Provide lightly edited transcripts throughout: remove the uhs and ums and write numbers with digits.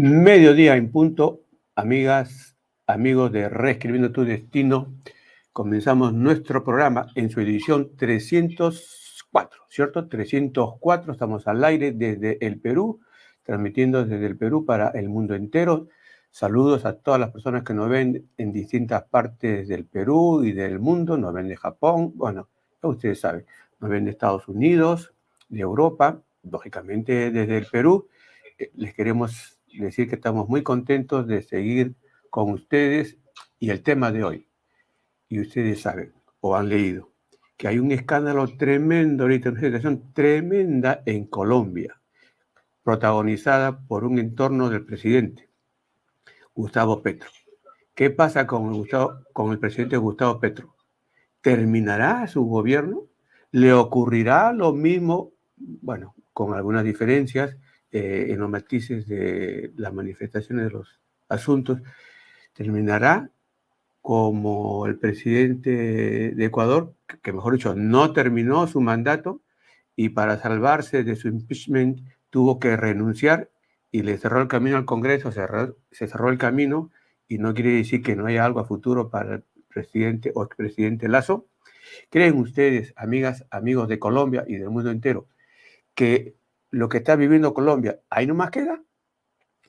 Mediodía en punto, amigas, amigos de Reescribiendo tu Destino. Comenzamos nuestro programa en su edición 304, ¿cierto? 304, estamos al aire desde el Perú, transmitiendo desde el Perú para el mundo entero. Saludos a todas las personas que nos ven en distintas partes del Perú y del mundo, nos ven de Japón, bueno, ya ustedes saben, nos ven de Estados Unidos, de Europa, lógicamente desde el Perú. Les queremos decir que estamos muy contentos de seguir con ustedes y el tema de hoy. Y ustedes saben o han leído que hay un escándalo tremendo ahorita, una situación tremenda en Colombia, protagonizada por un entorno del presidente, Gustavo Petro. ¿Qué pasa con el presidente Gustavo Petro? ¿Terminará su gobierno? ¿Le ocurrirá lo mismo? Bueno, con algunas diferencias en los matices de las manifestaciones de los asuntos. ¿Terminará como el presidente de Ecuador, que mejor dicho, no terminó su mandato y para salvarse de su impeachment tuvo que renunciar y le cerró el camino al Congreso, se cerró el camino, y no quiere decir que no haya algo a futuro para el presidente o expresidente Lasso? ¿Creen ustedes, amigas, amigos de Colombia y del mundo entero, que lo que está viviendo Colombia ahí nomás queda?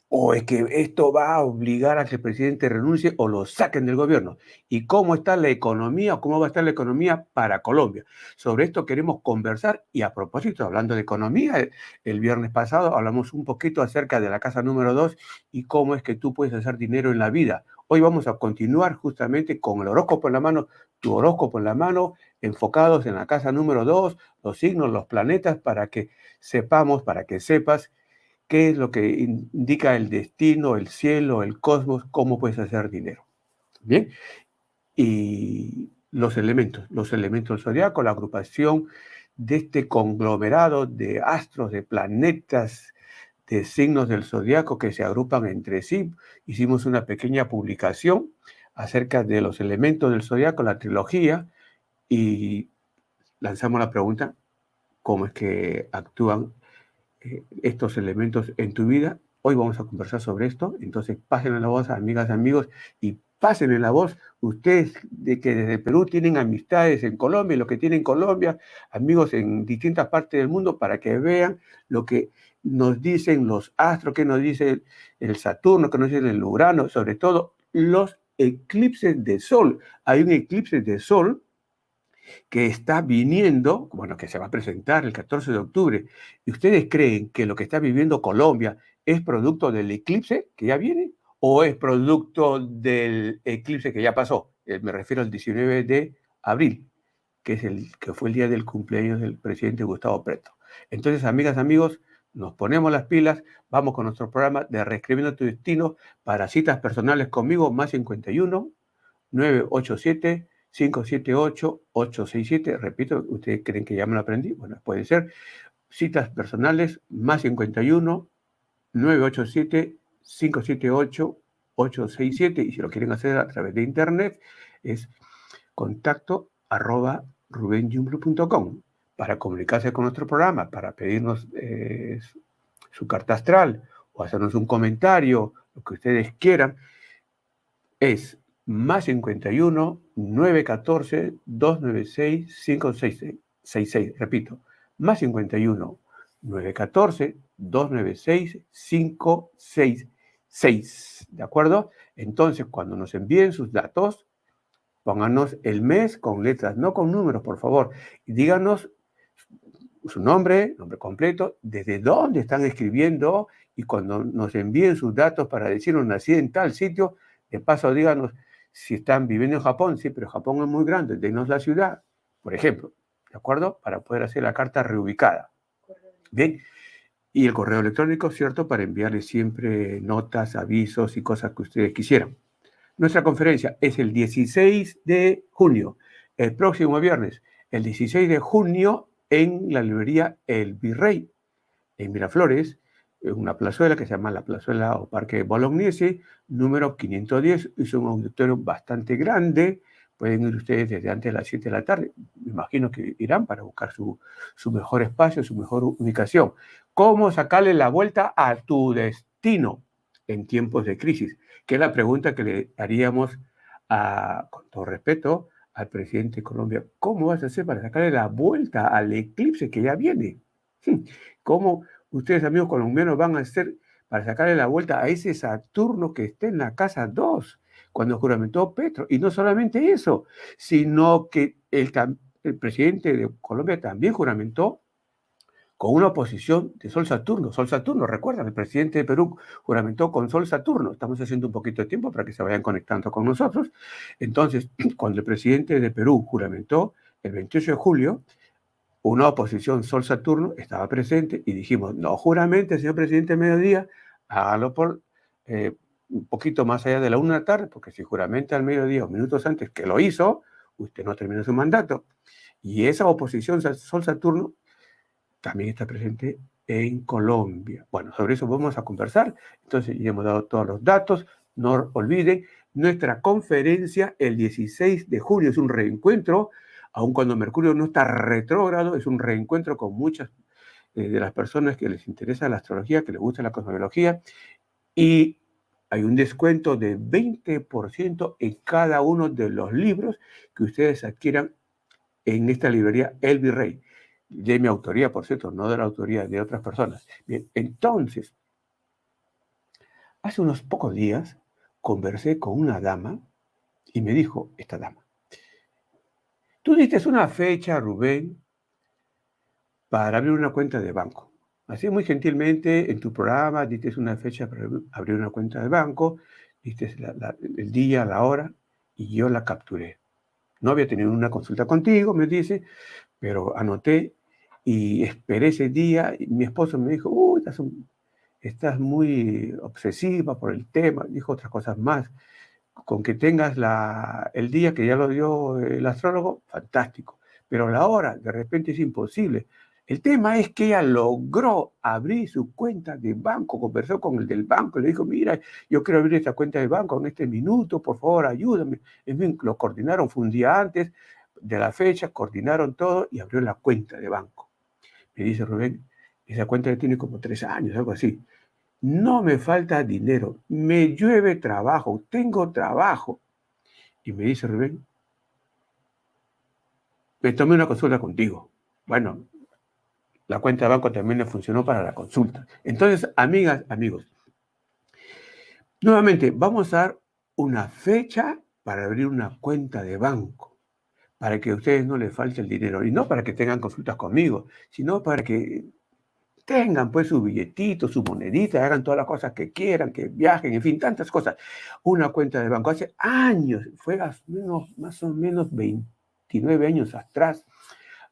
¿O es que esto va a obligar a que el presidente renuncie o lo saquen del gobierno? ¿Y cómo está la economía o cómo va a estar la economía para Colombia? Sobre esto queremos conversar. Y a propósito, hablando de economía, el viernes pasado hablamos un poquito acerca de la casa número 2 y cómo es que tú puedes hacer dinero en la vida. Hoy vamos a continuar justamente con el horóscopo en la mano, tu horóscopo en la mano, enfocados en la casa número 2, los signos, los planetas, para que sepamos, para que sepas qué es lo que indica el destino, el cielo, el cosmos, cómo puedes hacer dinero. Bien, y los elementos del zodiaco, la agrupación de este conglomerado de astros, de planetas, de signos del zodiaco que se agrupan entre sí. Hicimos una pequeña publicación acerca de los elementos del zodiaco, la trilogía, y lanzamos la pregunta: ¿cómo es que actúan estos elementos en tu vida? Hoy vamos a conversar sobre esto. Entonces pásenle la voz, amigas, amigos, y pásenle la voz ustedes de que desde Perú tienen amistades en Colombia, lo que tienen en Colombia, amigos en distintas partes del mundo, para que vean lo que nos dicen los astros, que nos dice el Saturno, que nos dice el Urano, sobre todo los eclipses de sol. Hay un eclipse de sol que está viniendo, bueno, que se va a presentar el 14 de octubre. ¿Y ustedes creen que lo que está viviendo Colombia es producto del eclipse que ya viene o es producto del eclipse que ya pasó? Me refiero al 19 de abril, que fue el día del cumpleaños del presidente Gustavo Petro. Entonces, amigas, amigos, nos ponemos las pilas, vamos con nuestro programa de Reescribiendo tu Destino. Para citas personales conmigo, más 51 987 578-867. Repito, ¿ustedes creen que ya me lo aprendí? Bueno, puede ser. Citas personales, más 51 987 578-867. Y si lo quieren hacer a través de internet, es contacto@rubenjumblu.com para comunicarse con nuestro programa, para pedirnos su carta astral o hacernos un comentario, lo que ustedes quieran. Es más 51 914 296 5666. Repito, más 51 914 296 566. ¿De acuerdo? Entonces, cuando nos envíen sus datos, pónganos el mes con letras, no con números, por favor. Y díganos su nombre completo, desde dónde están escribiendo, y cuando nos envíen sus datos para decirnos nací en tal sitio, de paso díganos si están viviendo en Japón. Sí, pero Japón es muy grande, denos la ciudad, por ejemplo, ¿de acuerdo? Para poder hacer la carta reubicada. Bien, y el correo electrónico, ¿cierto? Para enviarles siempre notas, avisos y cosas que ustedes quisieran. Nuestra conferencia es el 16 de junio, el próximo viernes, el 16 de junio, en la librería El Virrey, en Miraflores, en una plazuela que se llama la Plazuela o Parque Bolognesi, número 510. Es un auditorio bastante grande. Pueden ir ustedes desde antes de las 7 de la tarde. Me imagino que irán para buscar su mejor espacio, su mejor ubicación. ¿Cómo sacarle la vuelta a tu destino? en tiempos de crisis, que es la pregunta que le haríamos, con todo respeto, al presidente de Colombia. ¿Cómo vas a hacer para sacarle la vuelta al eclipse que ya viene? ¿Cómo ustedes, amigos colombianos, van a hacer para sacarle la vuelta a ese Saturno que está en la casa 2, cuando juramentó Petro? Y no solamente eso, sino que el presidente de Colombia también juramentó con una oposición de Sol Saturno. Sol Saturno, recuerdan, el presidente de Perú juramentó con Sol Saturno. Estamos haciendo un poquito de tiempo para que se vayan conectando con nosotros. Entonces, cuando el presidente de Perú juramentó el 28 de julio, una oposición Sol Saturno estaba presente y dijimos, no juramente, señor presidente, mediodía, hágalo por un poquito más allá de la 1 de la tarde, porque si juramenta al mediodía o minutos antes que lo hizo, usted no terminó su mandato. Y esa oposición Sol Saturno también está presente en Colombia. Bueno, sobre eso vamos a conversar. Entonces, ya hemos dado todos los datos. No olviden, nuestra conferencia el 16 de julio es un reencuentro, aun cuando Mercurio no está retrógrado, es un reencuentro con muchas de las personas que les interesa la astrología, que les gusta la cosmología, y hay un descuento de 20% en cada uno de los libros que ustedes adquieran en esta librería El Virrey, de mi autoría, por cierto, no de la autoría de otras personas. Bien, entonces, hace unos pocos días conversé con una dama y me dijo esta dama, tú diste una fecha, Rubén, para abrir una cuenta de banco. Así muy gentilmente en tu programa diste una fecha para abrir una cuenta de banco, diste el día, la hora, y yo la capturé. No había tenido una consulta contigo, me dice, pero anoté y esperé ese día. Y mi esposo me dijo, uy, estás muy obsesiva por el tema, dijo otras cosas más. Con que tengas el día que ya lo dio el astrólogo, fantástico. Pero la hora, de repente es imposible. El tema es que ella logró abrir su cuenta de banco, conversó con el del banco, le dijo, mira, yo quiero abrir esta cuenta de banco en este minuto, por favor, ayúdame. En fin, lo coordinaron, fue un día antes de la fecha, coordinaron todo y abrió la cuenta de banco. Me dice Rubén, esa cuenta ya tiene como 3 años, algo así. No me falta dinero, me llueve trabajo, tengo trabajo. Y me dice Rubén, me tomé una consulta contigo. Bueno, la cuenta de banco también le funcionó para la consulta. Entonces, amigas, amigos, nuevamente vamos a dar una fecha para abrir una cuenta de banco, para que a ustedes no les falte el dinero. Y no para que tengan consultas conmigo, sino para que tengan pues su billetito, su monedita, hagan todas las cosas que quieran, que viajen, en fin, tantas cosas. Una cuenta de banco. Hace años, fue más o menos 29 años atrás,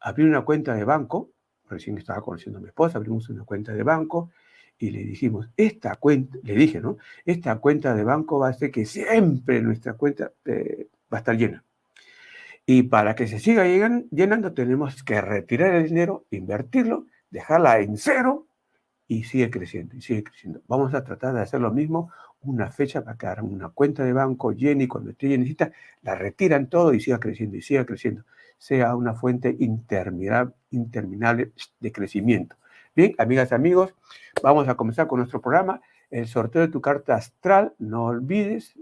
abrí una cuenta de banco, recién estaba conociendo a mi esposa, abrimos una cuenta de banco y le dijimos, le dije, ¿no? Esta cuenta de banco va a hacer que siempre nuestra cuenta va a estar llena. Y para que se siga llenando, tenemos que retirar el dinero, invertirlo, dejarla en cero y sigue creciendo, y sigue creciendo. Vamos a tratar de hacer lo mismo, una fecha para que hagan una cuenta de banco llena y cuando esté llenecita, la retiran todo y siga creciendo, sea una fuente interminable de crecimiento. Bien, amigas y amigos, vamos a comenzar con nuestro programa, el sorteo de tu carta astral, no olvides.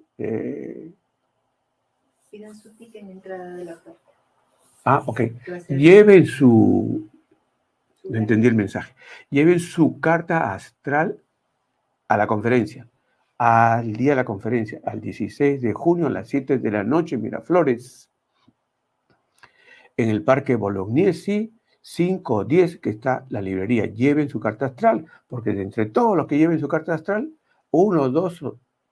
Pidan su ticket en entrada de la puerta. Ok, lleven no entendí el mensaje, lleven su carta astral a la conferencia, al día de la conferencia, al 16 de junio a las 7 de la noche en Miraflores, en el Parque Bolognesi, 510, que está la librería. Lleven su carta astral, porque de entre todos los que lleven su carta astral, uno o dos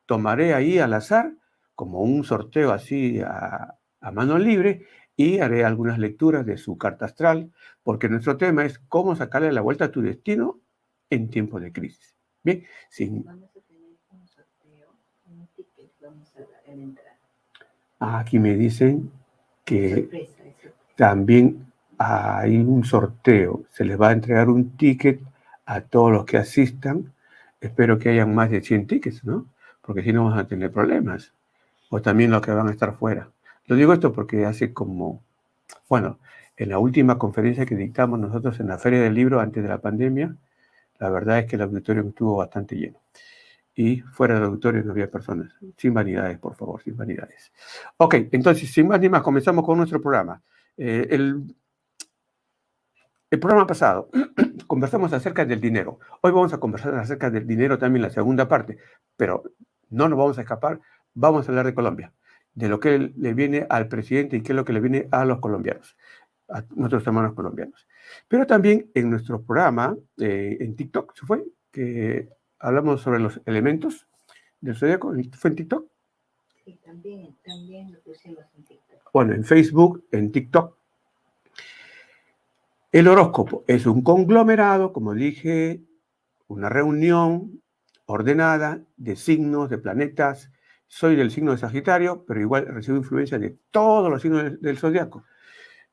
tomaré ahí al azar, como un sorteo así a mano libre, y haré algunas lecturas de su carta astral, porque nuestro tema es cómo sacarle la vuelta a tu destino en tiempos de crisis. Bien, sin... Vamos a tener un sorteo, un ticket vamos a dar en entrada. Aquí me dicen que sorpresa. También hay un sorteo. Se les va a entregar un ticket a todos los que asistan. Espero que hayan más de 100 tickets, ¿no? Porque si no vamos a tener problemas. O también los que van a estar fuera. Lo digo esto porque hace bueno, en la última conferencia que dictamos nosotros en la Feria del Libro antes de la pandemia, la verdad es que el auditorio estuvo bastante lleno. y fuera del auditorio no había personas. Sin vanidades, por favor, sin vanidades. Ok, entonces, sin más ni más, comenzamos con nuestro programa. El programa pasado conversamos acerca del dinero. Hoy vamos a conversar acerca del dinero también en la segunda parte, pero no nos vamos a escapar, vamos a hablar de Colombia, de lo que le viene al presidente y qué es lo que le viene a los colombianos, a nuestros hermanos colombianos. Pero también en nuestro programa, en TikTok, ¿se fue? Que hablamos sobre los elementos del zodiaco. ¿Fue en TikTok? Sí, también lo pusimos en TikTok. Bueno, en Facebook, en TikTok. El horóscopo es un conglomerado, como dije, una reunión ordenada de signos, de planetas. Soy del signo de Sagitario, pero igual recibo influencia de todos los signos del zodiaco.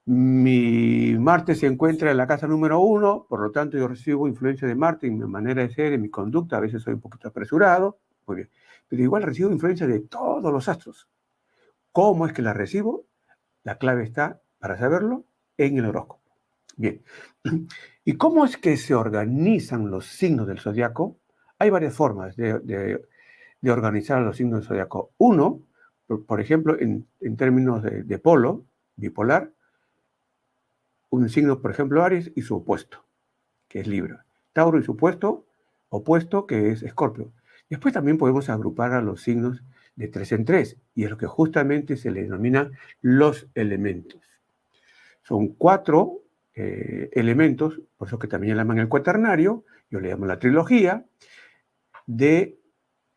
Mi Marte se encuentra en la casa número 1, por lo tanto yo recibo influencia de Marte en mi manera de ser, en mi conducta. A veces soy un poquito apresurado, muy bien, pero igual recibo influencia de todos los astros. ¿Cómo es que la recibo? La clave está, para saberlo, en el horóscopo. Bien. ¿Y cómo es que se organizan los signos del zodiaco? Hay varias formas de organizar los signos del zodiaco. Uno, por ejemplo, en términos de polo, bipolar, un signo, por ejemplo, Aries y su opuesto, que es Libra. Tauro y su opuesto, que es Escorpio. Después también podemos agrupar a los signos de 3 en 3, y es lo que justamente se le denomina los elementos. Son 4 elementos, por eso que también le llaman el cuaternario, yo le llamo la trilogía, de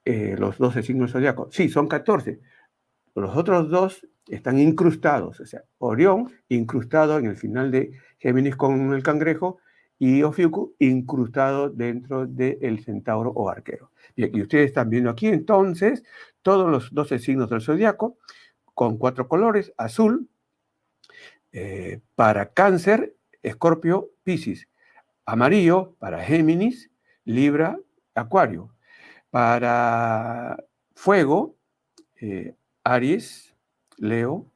los 12 signos zodiacos. Sí, son 14. Los otros 2 están incrustados, o sea, Orión incrustado en el final de Géminis con el cangrejo y Ofiuco incrustado dentro del centauro o arquero. Bien, y ustedes están viendo aquí entonces todos los 12 signos del zodiaco con 4 colores: azul para Cáncer, Escorpio, Piscis; amarillo para Géminis, Libra, Acuario; para fuego, Aries, Leo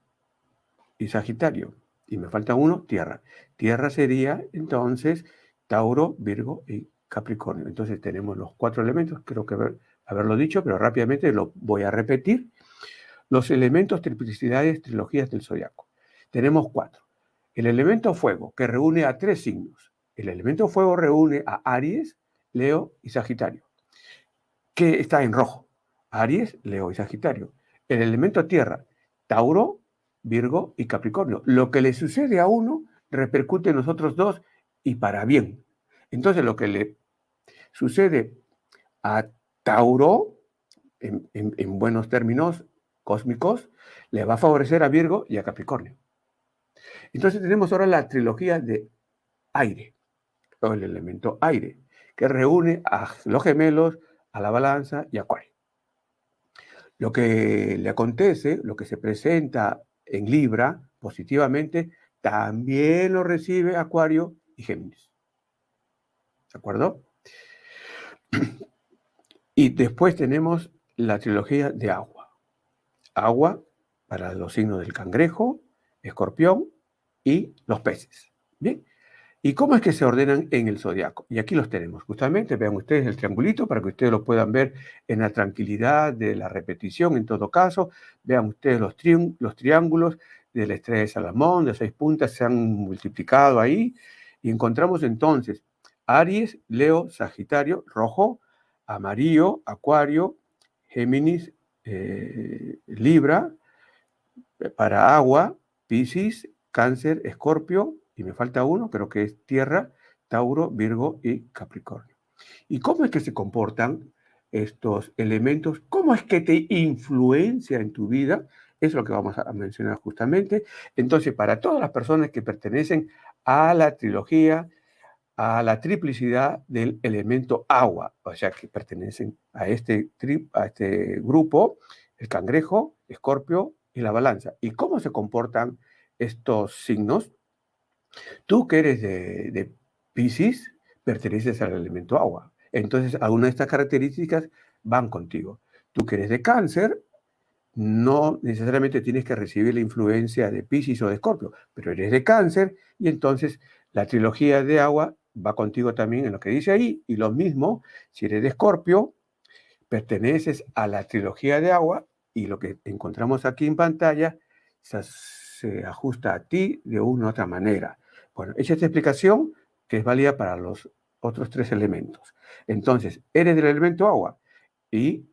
y Sagitario. Y me falta uno, tierra. Tierra sería entonces Tauro, Virgo y Capricornio. Entonces tenemos los 4 elementos, creo que haberlo dicho, pero rápidamente lo voy a repetir. Los elementos, triplicidades, trilogías del zodiaco. Tenemos 4. El elemento fuego, que reúne a 3 signos. El elemento fuego reúne a Aries, Leo y Sagitario, que está en rojo. Aries, Leo y Sagitario. El elemento tierra, Tauro, Virgo y Capricornio. Lo que le sucede a uno repercute en los otros 2 y para bien. Entonces lo que le sucede a Tauro, en buenos términos cósmicos, le va a favorecer a Virgo y a Capricornio. Entonces tenemos ahora la trilogía de aire, o el elemento aire, que reúne a los gemelos, a la balanza y a Acuario. Lo que le acontece, lo que se presenta en Libra positivamente, también lo recibe Acuario y Géminis. ¿De acuerdo? Y después tenemos la trilogía de agua. Agua para los signos del cangrejo, escorpión y los peces. Bien. ¿Y cómo es que se ordenan en el zodiaco? Y aquí los tenemos, justamente, vean ustedes el triangulito para que ustedes lo puedan ver en la tranquilidad de la repetición, en todo caso. Vean ustedes los triángulos de la estrella de Salomón, de 6 puntas, se han multiplicado ahí. Y encontramos entonces Aries, Leo, Sagitario, rojo; amarillo, Acuario; Géminis, Libra; para agua, Piscis, Cáncer, Escorpio, y me falta uno, creo que es tierra, Tauro, Virgo y Capricornio. ¿Y cómo es que se comportan estos elementos? ¿Cómo es que te influencia en tu vida? Es lo que vamos a mencionar justamente. Entonces, para todas las personas que pertenecen a la trilogía, a la triplicidad del elemento agua, o sea, que pertenecen a este grupo, el cangrejo, Escorpio y la balanza. ¿Y cómo se comportan estos signos? Tú que eres de Piscis, perteneces al elemento agua. Entonces, algunas de estas características van contigo. Tú que eres de Cáncer, no necesariamente tienes que recibir la influencia de Piscis o de Escorpio, pero eres de Cáncer y entonces la trilogía de agua va contigo también en lo que dice ahí. Y lo mismo, si eres de Escorpio, perteneces a la trilogía de agua y lo que encontramos aquí en pantalla se ajusta a ti de una u otra manera. Bueno, hecha esta explicación que es válida para los otros 3 elementos. Entonces, eres del elemento agua. ¿Y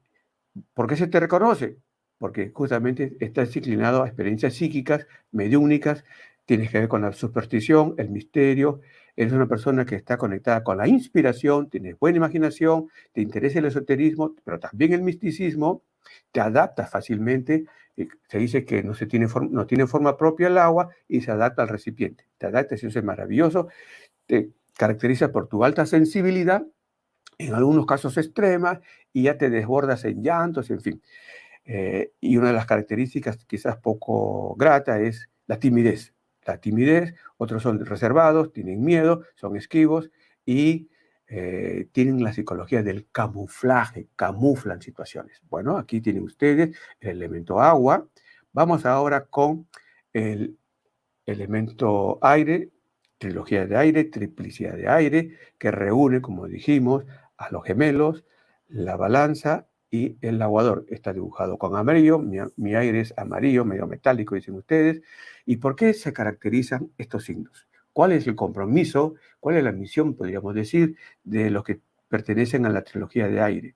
por qué se te reconoce? Porque justamente estás inclinado a experiencias psíquicas, mediúnicas, tienes que ver con la superstición, el misterio, eres una persona que está conectada con la inspiración, tienes buena imaginación, te interesa el esoterismo, pero también el misticismo, te adaptas fácilmente, se dice que no tiene forma propia el agua y se adapta al recipiente, te adaptas, eso es maravilloso, te caracteriza por tu alta sensibilidad, en algunos casos extrema, y ya te desbordas en llantos, en fin. Y una de las características quizás poco grata es la timidez. La timidez, otros son reservados, tienen miedo, son esquivos y tienen la psicología del camuflaje, camuflan situaciones. Bueno, aquí tienen ustedes el elemento agua. Vamos ahora con el elemento aire, trilogía de aire, triplicidad de aire, que reúne, como dijimos, a los gemelos, la balanza y el aguador. Está dibujado con amarillo, mi aire es amarillo, medio metálico, dicen ustedes. ¿Y por qué se caracterizan estos signos? ¿Cuál es el compromiso? ¿Cuál es la misión, podríamos decir, de los que pertenecen a la trilogía de aire?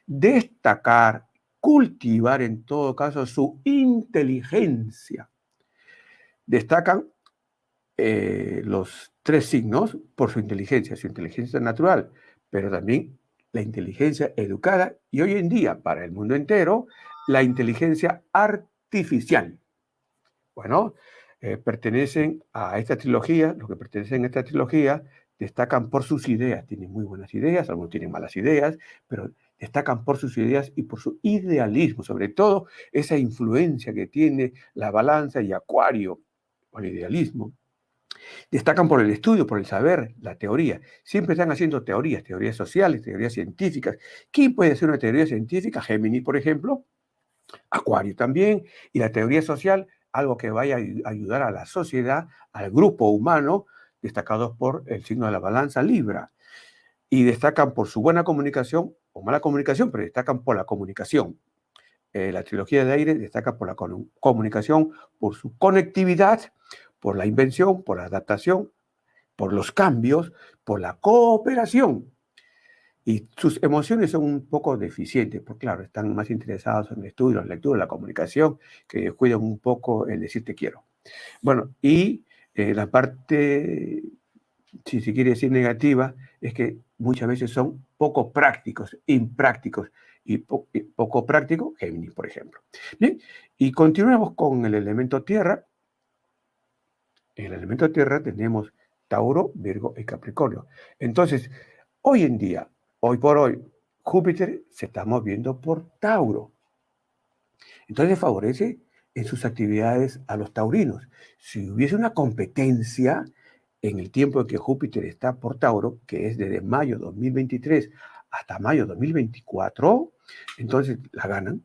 Destacar, cultivar en todo caso su inteligencia. Destacan los 3 signos por su inteligencia natural, pero también la inteligencia educada y hoy en día, para el mundo entero, la inteligencia artificial. Bueno, pertenecen a esta trilogía, los que pertenecen a esta trilogía destacan por sus ideas, tienen muy buenas ideas, algunos tienen malas ideas, pero destacan por sus ideas y por su idealismo, sobre todo esa influencia que tiene la balanza y Acuario, o el idealismo. Destacan por el estudio, por el saber, la teoría. Siempre están haciendo teorías sociales, teorías científicas. ¿Quién puede hacer una teoría científica? Géminis, por ejemplo. Acuario también. Y la teoría social, algo que vaya a ayudar a la sociedad, al grupo humano, destacados por el signo de la balanza, Libra. Y destacan por su buena comunicación o mala comunicación, pero destacan por la comunicación. La trilogía de aire destaca por la comunicación, por su conectividad, por la invención, por la adaptación, por los cambios, por la cooperación. Y sus emociones son un poco deficientes, porque claro, están más interesados en el estudio, la lectura, la comunicación, que cuidan un poco el decir te quiero. Bueno, y la parte, si se quiere decir negativa, es que muchas veces son poco prácticos, imprácticos, y poco práctico, Géminis, por ejemplo. Bien, y continuamos con el elemento tierra. En el elemento tierra tenemos Tauro, Virgo y Capricornio. Entonces, hoy en día, hoy por hoy, Júpiter se está moviendo por Tauro. Entonces favorece en sus actividades a los taurinos. Si hubiese una competencia en el tiempo en que Júpiter está por Tauro, que es desde mayo 2023 hasta mayo 2024, entonces la ganan.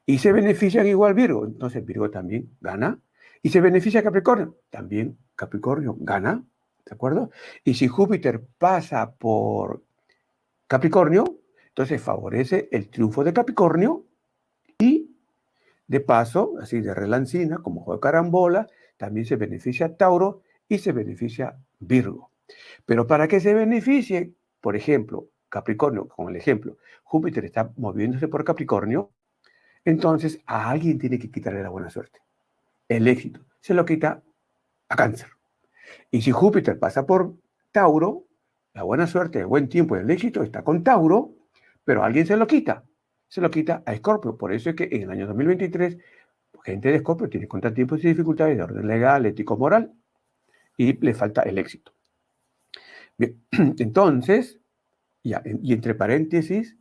Y se benefician igual Virgo, entonces Virgo también gana. Y se beneficia Capricornio, también Capricornio gana, ¿de acuerdo? Y si Júpiter pasa por Capricornio, entonces favorece el triunfo de Capricornio y de paso, así de relancina, como juego de carambola, también se beneficia Tauro y se beneficia Virgo. Pero para que se beneficie, por ejemplo, Capricornio, con el ejemplo, Júpiter está moviéndose por Capricornio, entonces a alguien tiene que quitarle la buena suerte. El éxito se lo quita a Cáncer. Y si Júpiter pasa por Tauro, la buena suerte, el buen tiempo y el éxito está con Tauro, pero alguien se lo quita a Escorpio. Por eso es que en el año 2023, gente de Escorpio tiene contratiempos y dificultades de orden legal, ético, moral, y le falta el éxito. Bien, entonces, ya, y entre paréntesis,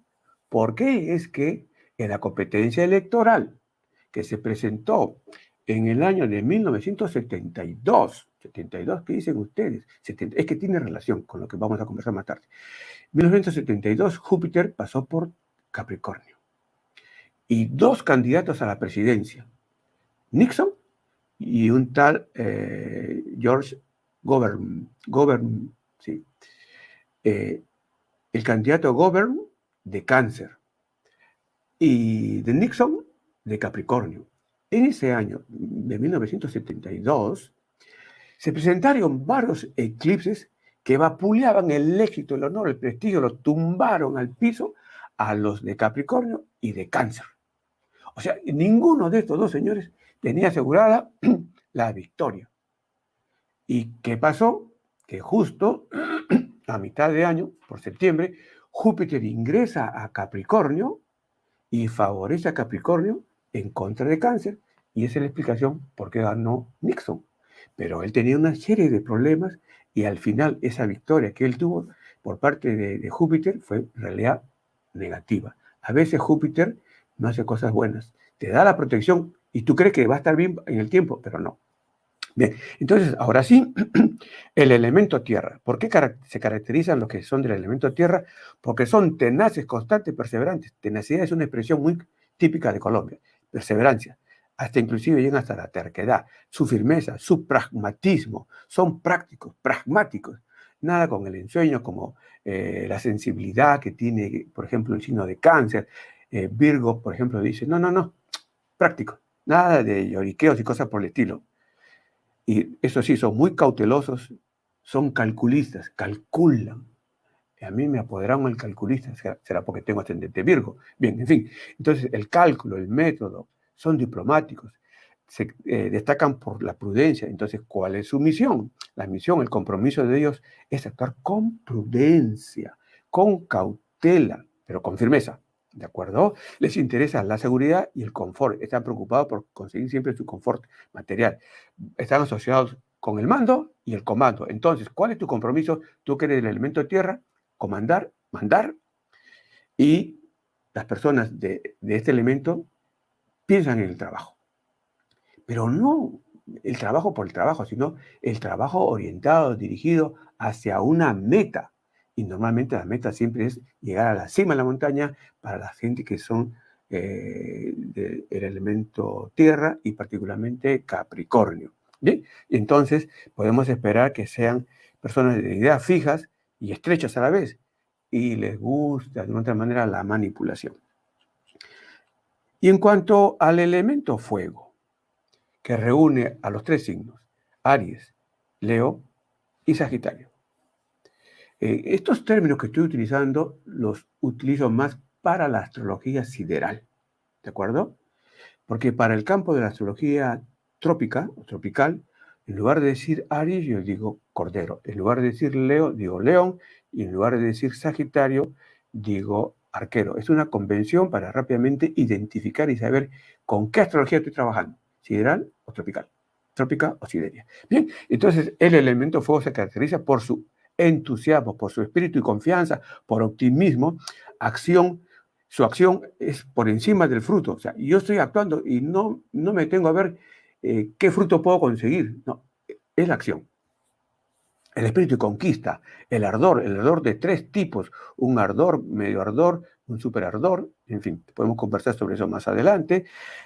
¿por qué es que en la competencia electoral que se presentó en el año de 1972, 72, ¿qué dicen ustedes? Es que tiene relación con lo que vamos a conversar más tarde. 1972, Júpiter pasó por Capricornio. Y 2 candidatos a la presidencia, Nixon y un tal George Govern, sí. El candidato Govern de Cáncer y de Nixon de Capricornio. En ese año de 1972 se presentaron varios eclipses que vapuleaban el éxito, el honor, el prestigio, lo tumbaron al piso a los de Capricornio y de Cáncer. O sea, ninguno de estos dos señores tenía asegurada la victoria. ¿Y qué pasó? Que justo a mitad de año, por septiembre, Júpiter ingresa a Capricornio y favorece a Capricornio en contra de Cáncer, y esa es la explicación por qué ganó Nixon. Pero él tenía una serie de problemas y al final esa victoria que él tuvo por parte de Júpiter fue en realidad negativa. A veces Júpiter no hace cosas buenas, te da la protección y tú crees que va a estar bien en el tiempo, pero no. Bien, entonces ahora sí, el elemento tierra. ¿Por qué se caracterizan los que son del elemento tierra? Porque son tenaces, constantes, perseverantes. Tenacidad es una expresión muy típica de Colombia. Perseverancia. Hasta inclusive llegan hasta la terquedad, su firmeza, su pragmatismo. Son prácticos, pragmáticos. Nada con el ensueño como la sensibilidad que tiene, por ejemplo, el signo de Cáncer. Virgo, por ejemplo, dice, no, práctico. Nada de lloriqueos y cosas por el estilo. Y eso sí, son muy cautelosos, son calculistas, calculan. A mí me apoderaron el calculista, será porque tengo ascendente Virgo. Bien, en fin, entonces el cálculo, el método, son diplomáticos, se destacan por la prudencia. Entonces, ¿cuál es su misión? La misión, el compromiso de ellos es actuar con prudencia, con cautela, pero con firmeza. ¿De acuerdo? Les interesa la seguridad y el confort. Están preocupados por conseguir siempre su confort material. Están asociados con el mando y el comando. Entonces, ¿cuál es tu compromiso? Tú que eres el elemento tierra, comandar, mandar, y las personas de este elemento piensan en el trabajo. Pero no el trabajo por el trabajo, sino el trabajo orientado, dirigido hacia una meta. Y normalmente la meta siempre es llegar a la cima de la montaña para la gente que son del elemento tierra y particularmente Capricornio. ¿Bien? Entonces podemos esperar que sean personas de ideas fijas y estrechas a la vez y les gusta de otra manera la manipulación. Y en cuanto al elemento fuego, que reúne a los tres signos, Aries, Leo y Sagitario. Estos términos que estoy utilizando los utilizo más para la astrología sideral, ¿de acuerdo? Porque para el campo de la astrología trópica o tropical, en lugar de decir Aries, yo digo Cordero. En lugar de decir Leo, digo León. Y en lugar de decir Sagitario, digo Arquero. Es una convención para rápidamente identificar y saber con qué astrología estoy trabajando, sideral o tropical, trópica o sideria. Bien, entonces el elemento fuego se caracteriza por su entusiasmo, por su espíritu y confianza, por optimismo, acción. Su acción es por encima del fruto. O sea, yo estoy actuando y no me tengo a ver qué fruto puedo conseguir. No, es la acción. El espíritu de conquista, el ardor de tres tipos, un ardor, medio ardor, un super ardor, en fin, podemos conversar sobre eso más adelante.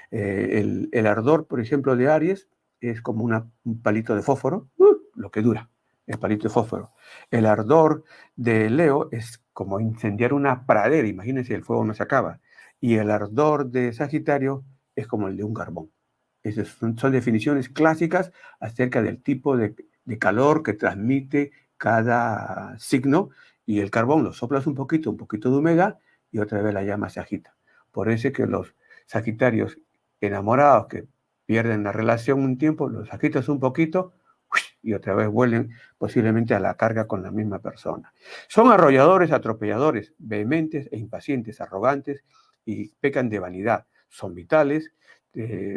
El ardor, por ejemplo, de Aries es como un palito de fósforo, lo que dura, el palito de fósforo. El ardor de Leo es como incendiar una pradera, imagínense, el fuego no se acaba. Y el ardor de Sagitario es como el de un carbón. Esas son definiciones clásicas acerca del tipo de calor que transmite cada signo, y el carbón lo soplas un poquito de humedad y otra vez la llama se agita. Por eso es que los sagitarios enamorados que pierden la relación un tiempo, los agitas un poquito y otra vez vuelven posiblemente a la carga con la misma persona. Son arrolladores, atropelladores, vehementes e impacientes, arrogantes y pecan de vanidad. Son vitales,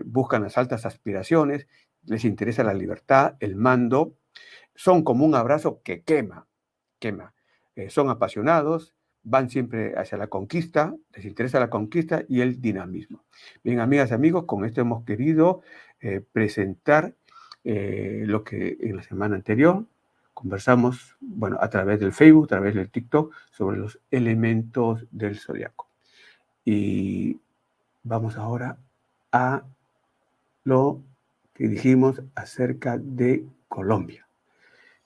buscan las altas aspiraciones, les interesa la libertad, el mando, son como un abrazo que quema. Son apasionados, van siempre hacia la conquista, les interesa la conquista y el dinamismo. Bien, amigas y amigos, con esto hemos querido presentar lo que en la semana anterior conversamos, bueno, a través del Facebook, a través del TikTok, sobre los elementos del zodiaco. Y vamos ahora a lo que dijimos acerca de Colombia,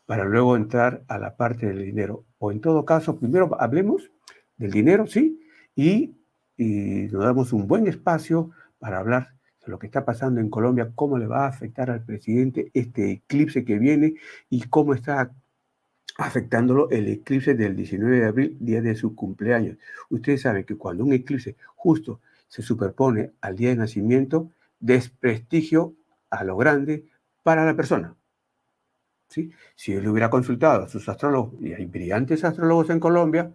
para luego entrar a la parte del dinero. O en todo caso, primero hablemos del dinero, ¿sí? Y y nos damos un buen espacio para hablar de lo que está pasando en Colombia, cómo le va a afectar al presidente este eclipse que viene y cómo está afectándolo el eclipse del 19 de abril, día de su cumpleaños. Ustedes saben que cuando un eclipse justo se superpone al día de nacimiento, desprestigio a lo grande para la persona. ¿Sí? Si él hubiera consultado a sus astrólogos, y hay brillantes astrólogos en Colombia,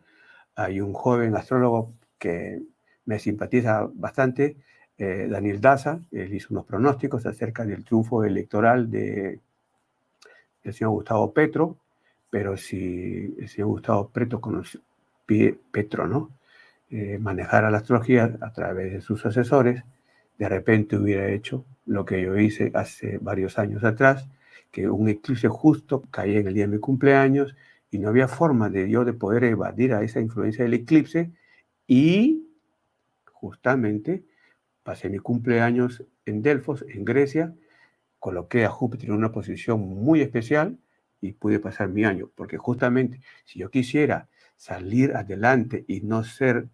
hay un joven astrólogo que me simpatiza bastante, Daniel Daza, él hizo unos pronósticos acerca del triunfo electoral del señor Gustavo Petro, pero si el señor Gustavo Petro, ¿no? Manejara la astrología a través de sus asesores, de repente hubiera hecho lo que yo hice hace varios años atrás, que un eclipse justo caía en el día de mi cumpleaños y no había forma de yo de poder evadir a esa influencia del eclipse y justamente pasé mi cumpleaños en Delfos, en Grecia, coloqué a Júpiter en una posición muy especial y pude pasar mi año, porque justamente si yo quisiera salir adelante y no ser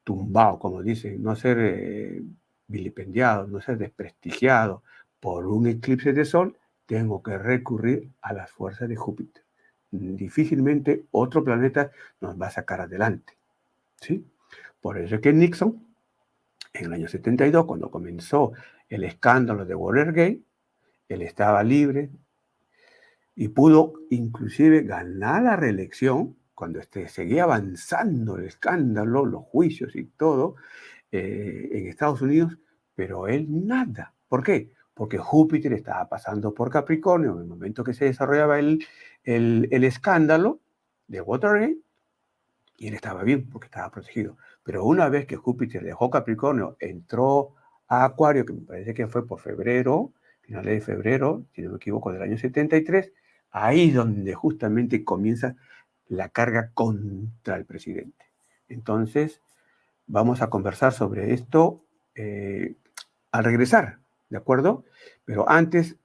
tumbado, como dicen, no ser vilipendiado, no ser desprestigiado por un eclipse de sol, tengo que recurrir a las fuerzas de Júpiter. Difícilmente otro planeta nos va a sacar adelante, ¿sí? Por eso es que Nixon, en el año 72, cuando comenzó el escándalo de Watergate, él estaba libre y pudo inclusive ganar la reelección cuando seguía avanzando el escándalo, los juicios y todo en Estados Unidos, pero él nada. ¿Por qué? Porque Júpiter estaba pasando por Capricornio en el momento que se desarrollaba el escándalo de Watergate y él estaba bien porque estaba protegido. Pero una vez que Júpiter dejó Capricornio, entró a Acuario, que me parece que fue por febrero, finales de febrero, si no me equivoco, del año 73, ahí es donde justamente comienza la carga contra el presidente. Entonces, vamos a conversar sobre esto al regresar, ¿de acuerdo? Pero antes,